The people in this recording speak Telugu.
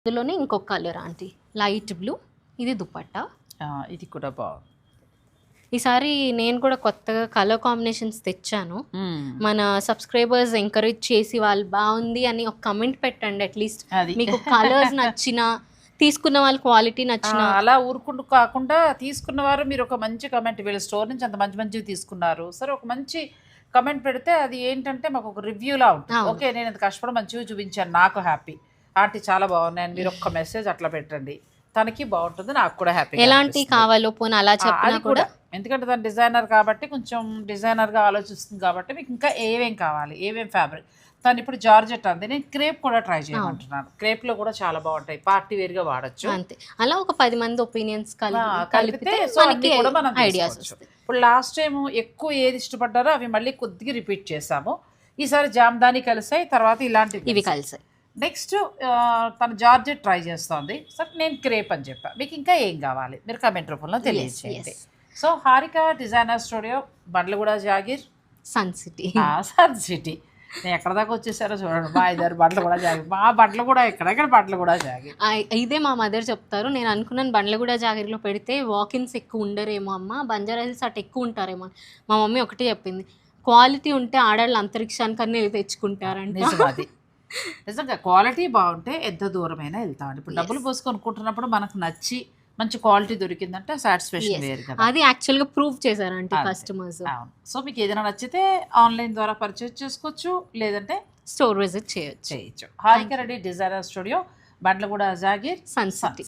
ఇందులోనే ఇంకొక కలర్ ఆంటీ లైట్ బ్లూ, ఇది దుపట్టా. ఇది కూడా బాగుంది. ఈసారి నేను కూడా కొత్తగా కలర్ కాంబినేషన్స్ తెచ్చాను. మన సబ్స్క్రైబర్స్ ఎంకరేజ్ చేసి వాళ్ళు బాగుంది అని ఒక కమెంట్ పెట్టండి అట్లీస్ట్. అది మీకు కలర్స్ నచ్చిన, తీసుకున్న వాళ్ళ క్వాలిటీ నచ్చిన. అలా ఊరుకుంటూ కాకుండా తీసుకున్న వారు మీరు ఒక మంచి కమెంట్, వీళ్ళ స్టోర్ నుంచి అంత మంచి మంచివి తీసుకున్నారు సరే ఒక మంచి కమెంట్ పెడితే అది ఏంటంటే మాకు ఒక రివ్యూలా ఉంటుంది. ఓకే నేను ఇంత కష్టపడి మంచిగా చూపించాను, నాకు హ్యాపీ, ఆంటీ చాలా బాగున్నాయని మీరు ఒక్క మెసేజ్ అట్లా పెట్టండి, తనకి బాగుంటుంది, నాకు కూడా హ్యాపీ. ఎలాంటి కావాలో పోనీ అలా చెప్పినా కూడా, ఎందుకంటే తను డిజైనర్ కాబట్టి కొంచెం డిజైనర్గా ఆలోచిస్తుంది కాబట్టి మీకు ఇంకా ఏమేం కావాలి, ఏమేం ఫ్యాబ్రిక్. తను ఇప్పుడు జార్జెట్ అంది, నేను క్రేప్ కూడా ట్రై చేయమంటున్నాను. క్రేప్లో కూడా చాలా బాగుంటాయి, పార్టీ వేర్గా వాడచ్చు. అంతే అలా ఒక 10 మంది ఒపీనియన్స్ కలిపితే మనకి కూడా మనం ఐడియాస్ తీసుకోవచ్చు. ఇప్పుడు లాస్ట్ టైం ఎక్కువ ఏది ఇష్టపడ్డారో అవి మళ్ళీ కొద్దిగా రిపీట్ చేసాము. ఈసారి జామ్దాని కలిసాయి, తర్వాత ఇలాంటివి ఇవి కలిసాయి. నెక్స్ట్ తను జార్జెట్ ట్రై చేస్తోంది, సరే నేను క్రేప్ అని చెప్పా. మీకు ఇంకా ఏం కావాలి మీరు కమెంట్ రూపంలో తెలియజేయండి. So Harika designer studio, Bandlaguda Jagir, Sun City. Sun City. నేను ఎక్కడ దాకా వచ్చేసారో చూడండి, మా ఇద్దరు బట్టలు కూడా జాగి, మా బట్టలు కూడా ఎక్కడెక్కడ బట్టలు కూడా జాగి. ఇదే మా మదర్ చెప్తారు. నేను అనుకున్నాను బండ్లగూడ జాగిరిలో పెడితే వాకిన్స్ ఎక్కువ ఉండరేమో అమ్మ, బంజారా హిల్స్ అటు ఎక్కువ ఉంటారేమో. మా మమ్మీ ఒకటే చెప్పింది, క్వాలిటీ ఉంటే ఆడవాళ్ళు అంతరిక్షానికన్నా వెళ్ళి తెచ్చుకుంటారంట. నిజం, నిజంగా క్వాలిటీ బాగుంటే ఎంత దూరమైనా వెళ్తాం. ఇప్పుడు డబ్బులు పోసి కొనుక్కుంటున్నప్పుడు మనకు నచ్చి మంచి క్వాలిటీ దొరికిందంటే సాటిస్ఫాక్షన్ వేరు కదా. అది యాక్చువల్గా ప్రూవ్ చేశారంటే కస్టమర్స్. సో మీకు ఏదైనా నచ్చితే ఆన్లైన్ ద్వారా పర్చేజ్ చేసుకోవచ్చు, లేదంటే స్టోర్ విజిట్ చేయొచ్చు. Harika Reddy designer studio, Bandlaguda Jagir, Sun city.